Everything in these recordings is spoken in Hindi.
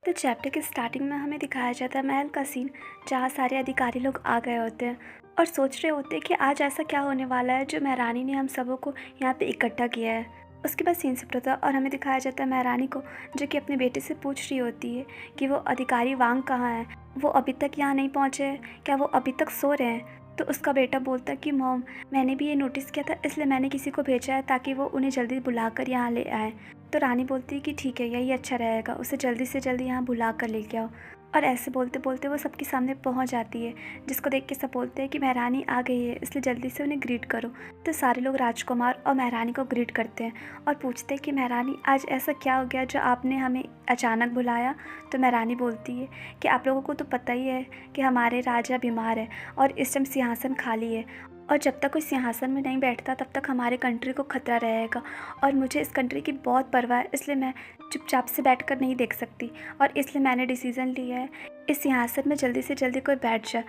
तो चैप्टर के स्टार्टिंग में हमें दिखाया जाता है महल का सीन, जहाँ सारे अधिकारी लोग आ गए होते हैं और सोच रहे होते हैं कि आज ऐसा क्या होने वाला है जो महारानी ने हम सबों को यहाँ पे इकट्ठा किया है। उसके बाद सीन शिफ्ट होता है और हमें दिखाया जाता है महारानी को, जो कि अपने बेटे से पूछ रही होती है कि वो अधिकारी वांग कहाँ है, वो अभी तक यहाँ नहीं पहुँचे हैं, क्या वो अभी तक सो रहे हैं। तो उसका बेटा बोलता है कि मॉम, मैंने भी ये नोटिस किया था, इसलिए मैंने किसी को भेजा है ताकि वो उन्हें जल्दी बुलाकर यहाँ ले आए। तो रानी बोलती है कि ठीक है, यही अच्छा रहेगा, उसे जल्दी से जल्दी यहाँ बुला कर लेके आओ। और ऐसे बोलते बोलते वो सबके सामने पहुँच जाती है, जिसको देख के सब बोलते हैं कि महारानी आ गई है, इसलिए जल्दी से उन्हें ग्रीट करो। तो सारे लोग राजकुमार और महारानी को ग्रीट करते हैं और पूछते हैं कि महारानी, आज ऐसा क्या हो गया जो आपने हमें अचानक बुलाया। तो महारानी बोलती है कि आप लोगों को तो पता ही है कि हमारे राजा बीमार है और इस टाइम सिंहासन खाली है, और जब तक कोई सिंहासन में नहीं बैठता तब तक हमारे कंट्री को खतरा रहेगा, और मुझे इस कंट्री की बहुत परवाह है, इसलिए मैं चुपचाप से बैठकर नहीं देख सकती। और इसलिए मैंने डिसीज़न लिया है, इस सिंहासन में जल्दी से जल्दी कोई बैठ जाए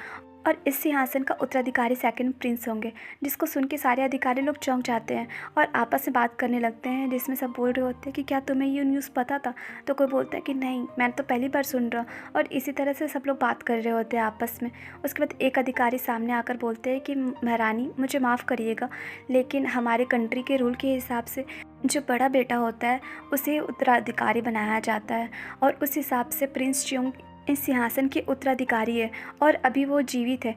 और इस सिंहासन का उत्तराधिकारी सेकंड प्रिंस होंगे। जिसको सुन के सारे अधिकारी लोग चौंक जाते हैं और आपस में बात करने लगते हैं, जिसमें सब बोल रहे होते हैं कि क्या तुम्हें ये न्यूज़ पता था। तो कोई बोलता है कि नहीं, मैं तो पहली बार सुन रहा हूँ। और इसी तरह से सब लोग बात कर रहे होते हैं आपस में। उसके बाद एक अधिकारी सामने आकर बोलते हैं कि महारानी, मुझे माफ़ करिएगा, लेकिन हमारे कंट्री के रूल के हिसाब से जो बड़ा बेटा होता है उसे उत्तराधिकारी बनाया जाता है, और उस हिसाब से प्रिंस च्योंग इस सिंहासन के उत्तराधिकारी है और अभी वो जीवित है।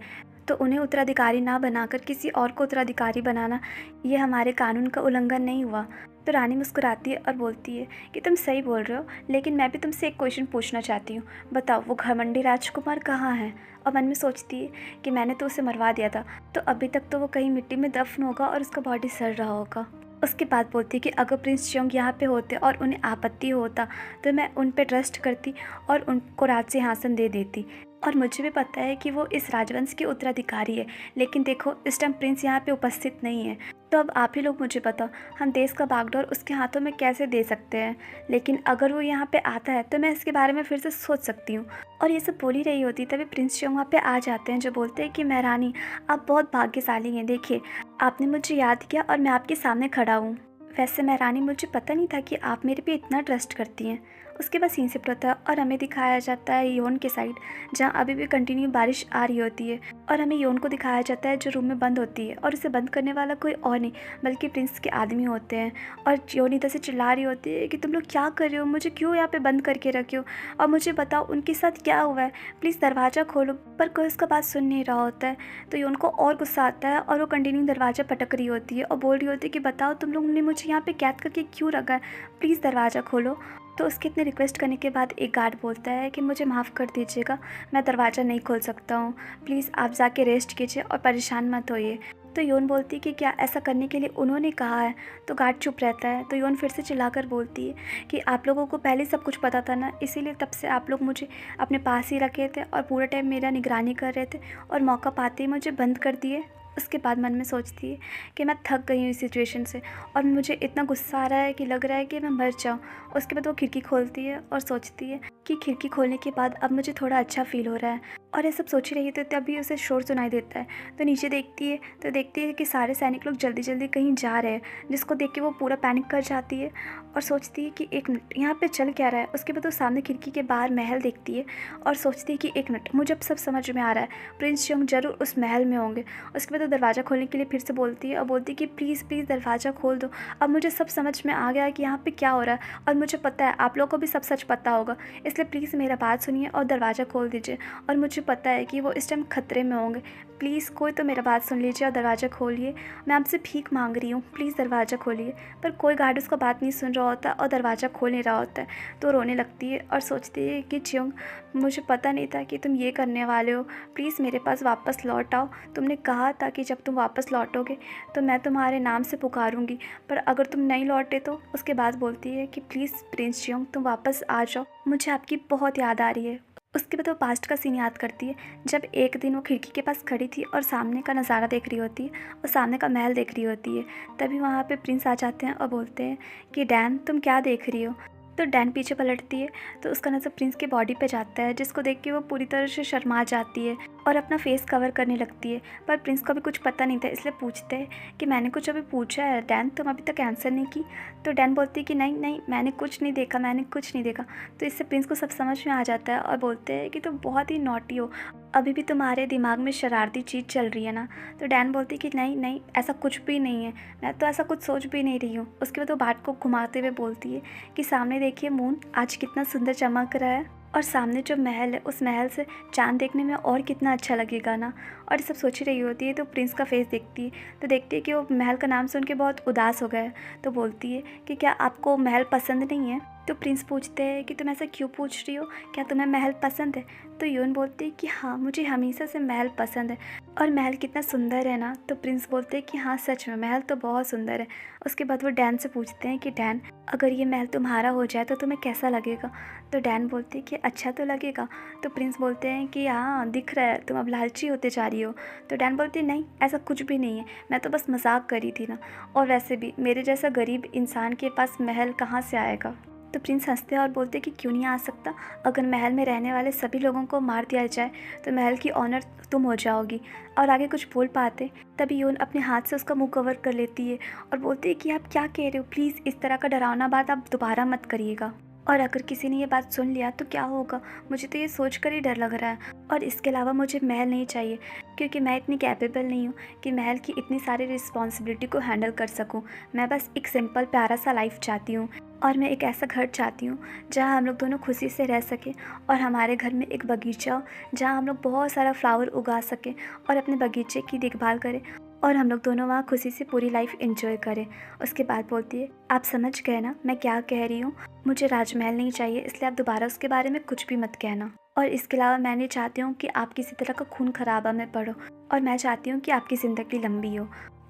तो उन्हें उत्तराधिकारी ना बनाकर किसी और को उत्तराधिकारी बनाना, ये हमारे कानून का उल्लंघन नहीं हुआ। तो रानी मुस्कुराती है और बोलती है कि तुम सही बोल रहे हो, लेकिन मैं भी तुमसे एक क्वेश्चन पूछना चाहती हूँ। बताओ, वो घमंडी राजकुमार कहाँ है। और मन में सोचती है कि मैंने तो उसे मरवा दिया था, तो अभी तक तो वो कहीं मिट्टी में दफन होगा और उसका बॉडी सड़ रहा होगा। उसके बाद बोलती है कि अगर प्रिंस च्योंग यहाँ पे होते और उन्हें आपत्ति होता तो मैं उन पे ट्रस्ट करती और उनको राज सिंहासन दे देती। और मुझे भी पता है कि वो इस राजवंश के उत्तराधिकारी है, लेकिन देखो इस टाइम प्रिंस यहाँ पे उपस्थित नहीं है। तो अब आप ही लोग मुझे बताओ, हम देश का बागडोर उसके हाथों में कैसे दे सकते हैं। लेकिन अगर वो यहाँ पे आता है तो मैं इसके बारे में फिर से सोच सकती हूँ। और ये सब बोल ही रही होती तभी प्रिंस च्योंग वहाँ पे आ जाते हैं, जो बोलते हैं कि महारानी, आप बहुत भाग्यशाली हैं। देखिए, आपने मुझे याद किया और मैं आपके सामने खड़ा हूँ। वैसे महारानी, मुझे पता नहीं था कि आप मेरे पे इतना ट्रस्ट करती हैं। उसके बाद सीन शिफ्ट होता है और हमें दिखाया जाता है योन के साइड, जहाँ अभी भी कंटिन्यू बारिश आ रही होती है। और हमें योन को दिखाया जाता है जो रूम में बंद होती है, और उसे बंद करने वाला कोई और नहीं बल्कि प्रिंस के आदमी होते हैं। और योन इधर से चिल्ला रही होती है कि तुम लोग क्या कर रहे हो, मुझे क्यों यहाँ पे बंद करके रखे हो, और मुझे बताओ उनके साथ क्या हुआ है, प्लीज़ दरवाज़ा खोलो। पर कोई उसका बात सुन नहीं रहा होता है। तो योन को और गुस्सा आता है और वो कंटिन्यू दरवाज़ा पटक रही होती है और बोल रही होती है कि बताओ तुम लोगों ने मुझे यहाँ पे कैद करके क्यों रखा है, प्लीज़ दरवाज़ा खोलो। तो उसके इतने रिक्वेस्ट करने के बाद एक गार्ड बोलता है कि मुझे माफ़ कर दीजिएगा, मैं दरवाज़ा नहीं खोल सकता हूँ, प्लीज़ आप जाके रेस्ट कीजिए और परेशान मत होइए। तो योन बोलती है कि क्या ऐसा करने के लिए उन्होंने कहा है। तो गार्ड चुप रहता है। तो योन फिर से चिल्लाकर बोलती है कि आप लोगों को पहले सब कुछ पता था ना, इसीलिए तब से आप लोग मुझे अपने पास ही रखे थे और पूरा टाइम मेरा निगरानी कर रहे थे, और मौका पाते ही मुझे बंद कर दिए। उसके बाद मन में सोचती है कि मैं थक गई हूँ इस सिचुएशन से, और मुझे इतना गुस्सा आ रहा है कि लग रहा है कि मैं मर जाऊँ। उसके बाद वो खिड़की खोलती है और सोचती है कि खिड़की खोलने के बाद अब मुझे थोड़ा अच्छा फील हो रहा है। और ये सब सोच ही रही थी तभी उसे शोर सुनाई देता है। तो नीचे देखती है तो देखती है कि सारे सैनिक लोग जल्दी जल्दी कहीं जा रहे हैं, जिसको देख के वो पूरा पैनिक कर जाती है और सोचती है कि एक मिनट, यहाँ पे चल क्या रहा है। उसके बाद वो सामने खिड़की के बाहर महल देखती है और सोचती है कि एक मिनट, मुझे अब सब समझ में आ रहा है, प्रिंस च्योंग जरूर उस महल में होंगे। उसके बाद वो दरवाज़ा खोलने के लिए फिर से बोलती है और बोलती है कि प्लीज़ प्लीज़ दरवाज़ा खोल दो, अब मुझे सब समझ में आ गया है कि यहाँ पे क्या हो रहा है, और मुझे पता है आप लोगों को भी सब सच पता होगा, इसलिए प्लीज़ मेरा बात सुनिए और दरवाज़ा खोल दीजिए। और मुझे पता है कि वो इस टाइम खतरे में होंगे, प्लीज़ कोई तो मेरा बात सुन लीजिए और दरवाज़ा खोलिए, मैं आपसे भीख मांग रही हूँ, प्लीज़ दरवाज़ा खोलिए। पर कोई गार्ड उसका बात नहीं सुन रहा होता और दरवाज़ा खोल नहीं रहा होता है। तो रोने लगती है और सोचती है कि च्योंग, मुझे पता नहीं था कि तुम ये करने वाले हो, प्लीज़ मेरे पास वापस लौट आओ। तुमने कहा था कि जब तुम वापस लौटोगे तो मैं तुम्हारे नाम से पुकारूंगी, पर अगर तुम नहीं लौटे तो। उसके बाद बोलती है कि प्लीज़ प्रिंस च्योंग, तुम वापस आ जाओ, मुझे आपकी बहुत याद आ रही है। उसके बाद वो पास्ट का सीन याद करती है, जब एक दिन वो खिड़की के पास खड़ी थी और सामने का नज़ारा देख रही होती है और सामने का महल देख रही होती है। तभी वहाँ पे प्रिंस आ जाते हैं और बोलते हैं कि डैन, तुम क्या देख रही हो। तो डैन पीछे पलटती है तो उसका नज़र प्रिंस की बॉडी पे जाता है, जिसको देख के वो पूरी तरह से शर्मा जाती है और अपना फेस कवर करने लगती है। पर प्रिंस को अभी कुछ पता नहीं था, इसलिए पूछते हैं कि मैंने कुछ अभी पूछा है डैन, तुम अभी तक आंसर नहीं की। तो डैन बोलती है कि नहीं नहीं, मैंने कुछ नहीं देखा, मैंने कुछ नहीं देखा। तो इससे प्रिंस को सब समझ में आ जाता है और बोलते हैं कि तुम बहुत ही नॉटी हो, अभी भी तुम्हारे दिमाग में शरारती चीज़ चल रही है ना। तो डैन बोलती है कि नहीं नहीं, ऐसा कुछ भी नहीं है, मैं तो ऐसा कुछ सोच भी नहीं रही हूँ। उसके बाद वो बात को घुमाते हुए बोलती है कि सामने देखिए मून आज कितना सुंदर चमक रहा है, और सामने जो महल है उस महल से चांद देखने में और कितना अच्छा लगेगा ना। और ये सब सोच रही होती है तो प्रिंस का फेस देखती है तो देखती है कि वो महल का नाम सुन के बहुत उदास हो गया है। तो बोलती है कि क्या आपको महल पसंद नहीं है। तो प्रिंस पूछते हैं कि तुम ऐसा क्यों पूछ रही हो, क्या तुम्हें महल पसंद है। तो यून बोलती है कि हाँ, मुझे हमेशा से महल पसंद है, और महल कितना सुंदर है ना। तो प्रिंस बोलते हैं कि हाँ सच में महल तो बहुत सुंदर है। उसके बाद वो डैन से पूछते हैं कि डैन, अगर ये महल तुम्हारा हो जाए तो तुम्हें कैसा लगेगा। तो डैन बोलती है कि अच्छा तो लगेगा। तो प्रिंस बोलते हैं कि हाँ दिख रहा है तुम अब लालची होते जा रही हो। तो डैन बोलती है नहीं, ऐसा कुछ भी नहीं है, मैं तो बस मजाक करी थी ना, और वैसे भी मेरे जैसा गरीब इंसान के पास महल कहाँ से आएगा। तो प्रिंस हंसते हैं और बोलते कि क्यों नहीं आ सकता, अगर महल में रहने वाले सभी लोगों को मार दिया जाए तो महल की ऑनर तुम हो जाओगी। और आगे कुछ बोल पाते तभी यून अपने हाथ से उसका मुंह कवर कर लेती है और बोलती है कि आप क्या कह रहे हो, प्लीज़ इस तरह का डरावना बात आप दोबारा मत करिएगा, और अगर किसी ने ये बात सुन लिया तो क्या होगा, मुझे तो ये सोच कर ही डर लग रहा है। और इसके अलावा मुझे महल नहीं चाहिए, क्योंकि मैं इतनी कैपेबल नहीं हूँ कि महल की इतनी सारी रिस्पॉन्सिबिलिटी को हैंडल कर सकूँ। मैं बस एक सिंपल प्यारा सा लाइफ चाहती हूँ, और मैं एक ऐसा घर चाहती हूँ जहाँ हम लोग दोनों खुशी से रह सकें, और हमारे घर में एक बगीचा हो जहाँ हम लोग बहुत सारा फ्लावर उगा सकें और अपने बगीचे की देखभाल करें, और हम लोग दोनों वहाँ खुशी से पूरी लाइफ एंजॉय करें। उसके बाद बोलती है आप समझ गए ना मैं क्या कह रही हूँ, मुझे राजमहल नहीं चाहिए, इसलिए आप दोबारा उसके बारे में कुछ भी मत कहना। और इसके अलावा मैं नहीं चाहती हूँ कि आप किसी तरह का खून खराबा में पड़ो, और मैं चाहती हूँ कि आपकी ज़िंदगी लंबी हो।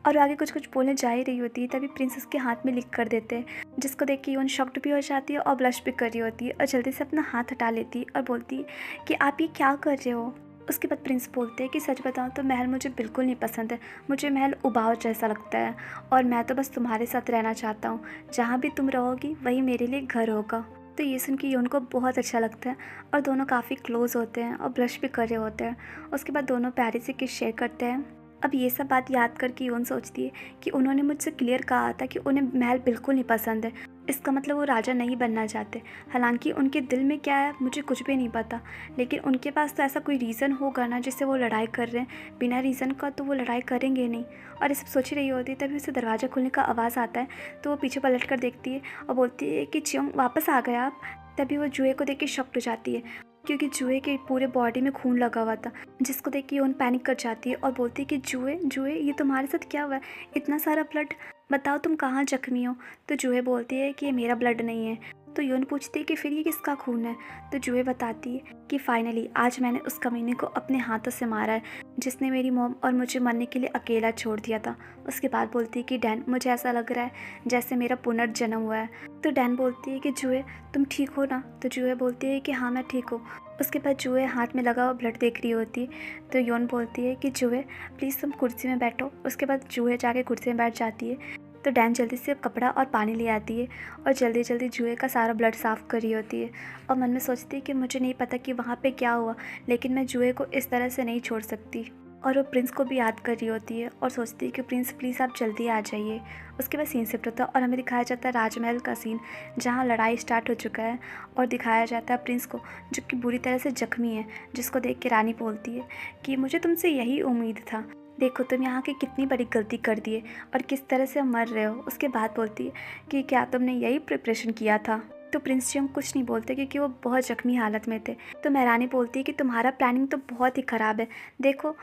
और आगे कुछ कुछ बोलने जा ही रही होती है तभी प्रिंस उसके हाथ में लिख कर देते हैं, जिसको देख के यून शॉक्ड भी हो जाती है और ब्लश भी कर रही होती है, और जल्दी से अपना हाथ हटा लेती है और बोलती है कि आप ये क्या कर रहे हो। उसके बाद प्रिंस बोलते हैं कि सच बताऊं तो महल मुझे बिल्कुल नहीं पसंद है, मुझे महल उबाऊ जैसा लगता है, और मैं तो बस तुम्हारे साथ रहना चाहता हूँ, जहाँ भी तुम रहोगी वही मेरे लिए घर होगा। तो ये सुन के यून को बहुत अच्छा लगता है और दोनों काफ़ी क्लोज होते हैं और ब्लश भी कर रहे होते हैं। उसके बाद दोनों प्यारे से किस शेयर करते हैं। अब ये सब बात याद करके यून सोचती है कि उन्होंने मुझसे क्लियर कहा था कि उन्हें महल बिल्कुल नहीं पसंद है, इसका मतलब वो राजा नहीं बनना चाहते। हालांकि उनके दिल में क्या है मुझे कुछ भी नहीं पता, लेकिन उनके पास तो ऐसा कोई रीज़न होगा ना जिससे वो लड़ाई कर रहे हैं, बिना रीज़न का तो वो लड़ाई करेंगे नहीं। और ये सब सोच रही होती है तभी उसे दरवाज़ा खुलने का आवाज़ आता है, तो वो पीछे पलट कर देखती है और बोलती है कि चियोंग वापस आ गया आप। तभी वो जुए को देख के शॉक्ड हो जाती है, क्योंकि जुए के पूरे बॉडी में खून लगा हुआ था, जिसको देख के यून पैनिक कर जाती है और बोलती है कि जुए जुए ये तुम्हारे साथ क्या हुआ है, इतना सारा ब्लड, बताओ तुम कहाँ जख्मी हो। तो जुए बोलती है कि ये मेरा ब्लड नहीं है। तो यून पूछती है कि फिर ये किसका खून है। तो जुए बताती है कि फाइनली आज मैंने उस कमीने को अपने हाथों से मारा है जिसने मेरी मॉम और मुझे मरने के लिए अकेला छोड़ दिया था। उसके बाद बोलती है कि डैन मुझे ऐसा लग रहा है जैसे मेरा पुनर्जन्म हुआ है। तो डैन बोलती है कि जुए तुम ठीक हो ना। तो जुए बोलती है कि हाँ मैं ठीक हूँ। उसके बाद जुए हाथ में लगा हुआ ब्लड देख रही होती है। तो योन बोलती है कि जुए प्लीज़ तुम कुर्सी में बैठो। उसके बाद जुए जाके कुर्सी में बैठ जाती है। तो डैन जल्दी से कपड़ा और पानी ले आती है और जल्दी जल्दी जुए का सारा ब्लड साफ़ कर रही होती है, और मन में सोचती है कि मुझे नहीं पता कि वहाँ पे क्या हुआ, लेकिन मैं जुए को इस तरह से नहीं छोड़ सकती। और वो प्रिंस को भी याद कर रही होती है और सोचती है कि प्रिंस प्लीज़ आप जल्दी आ जाइए। उसके बाद सीन शिफ्ट होता है और हमें दिखाया जाता है राजमहल का सीन, जहाँ लड़ाई स्टार्ट हो चुका है, और दिखाया जाता है प्रिंस को जो कि बुरी तरह से जख्मी है, जिसको देख के रानी बोलती है कि मुझे तुमसे यही उम्मीद था, देखो तुम यहाँ की कितनी बड़ी गलती कर दी है और किस तरह से मर रहे हो। उसके बाद बोलती है कि क्या तुमने यही प्रिपरेशन किया था। तो प्रिंस चियोंग कुछ नहीं बोलते क्योंकि वो बहुत जख्मी हालत में थे। तो महारानी बोलती है कि तुम्हारा प्लानिंग तो बहुत ही ख़राब है, देखो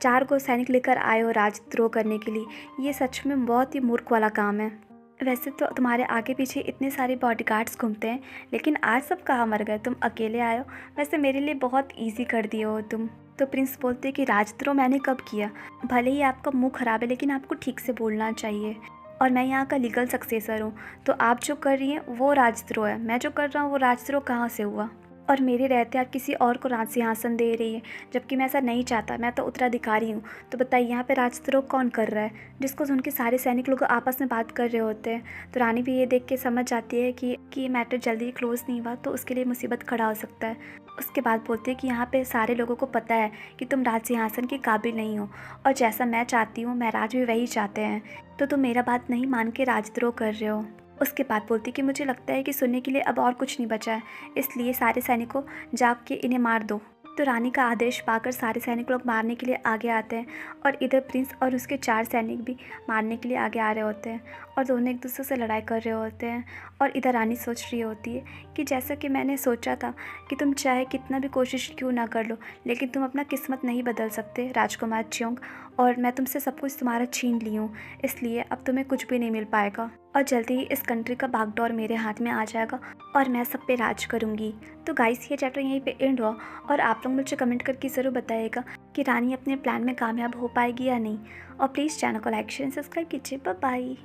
4 को सैनिक लेकर आए हो राजद्रोह करने के लिए, ये सच में बहुत ही मूर्ख वाला काम है। वैसे तो तुम्हारे आगे पीछे इतने सारे बॉडीगार्ड्स घूमते हैं, लेकिन आज सब कहाँ मर गए, तुम अकेले आए हो, वैसे मेरे लिए बहुत ईजी कर दिए हो तुम। तो प्रिंस बोलते हैं कि राजद्रोह मैंने कब किया, भले ही आपका मुंह खराब है लेकिन आपको ठीक से बोलना चाहिए, और मैं यहाँ का लीगल सक्सेसर हूँ, तो आप जो कर रही हैं वो राजद्रोह है, मैं जो कर रहा हूँ वो राजद्रोह कहाँ से हुआ। और मेरे रहते आप किसी और को राज सिंहासन दे रही है, जबकि मैं ऐसा नहीं चाहता। मैं तो उत्तराधिकारी हूँ। तो बताइए यहाँ पे राजद्रोह कौन कर रहा है? जिसको सुन के सारे सैनिक लोग आपस में बात कर रहे होते हैं। तो रानी भी ये देख के समझ जाती है कि ये मैटर जल्दी क्लोज नहीं हुआ तो उसके लिए मुसीबत खड़ा हो सकता है। उसके बाद बोलते हैं कि यहाँ पे सारे लोगों को पता है कि तुम राज सिंहासन के काबिल नहीं हो, और जैसा मैं चाहती हूँ महराज भी वही चाहते हैं, तो तुम मेरा बात नहीं मान के राजद्रोह कर रहे हो। उसके बाद बोलती कि मुझे लगता है कि सुनने के लिए अब और कुछ नहीं बचा है, इसलिए सारे सैनिकों जाग के इन्हें मार दो। तो रानी का आदेश पाकर सारे सैनिक लोग मारने के लिए आगे आते हैं, और इधर प्रिंस और उसके 4 सैनिक भी मारने के लिए आगे आ रहे होते हैं, और दोनों एक दूसरे से लड़ाई कर रहे होते हैं। और इधर रानी सोच रही होती है कि जैसा कि मैंने सोचा था कि तुम चाहे कितना भी कोशिश क्यों ना कर लो, लेकिन तुम अपना किस्मत नहीं बदल सकते राजकुमार च्योंग, और मैं तुमसे सब कुछ तुम्हारा छीन ली हूँ, इसलिए अब तुम्हें कुछ भी नहीं मिल पाएगा, और जल्दी ही इस कंट्री का बागडोर मेरे हाथ में आ जाएगा और मैं सब पे राज करूँगी। तो गाइस, ये चैप्टर यहीं पे एंड हुआ, और आप लोग मुझे कमेंट करके ज़रूर बताइएगा कि रानी अपने प्लान में कामयाब हो पाएगी या नहीं। और प्लीज़ चैनल को लाइक शेयर सब्सक्राइब कीजिए। Bye bye.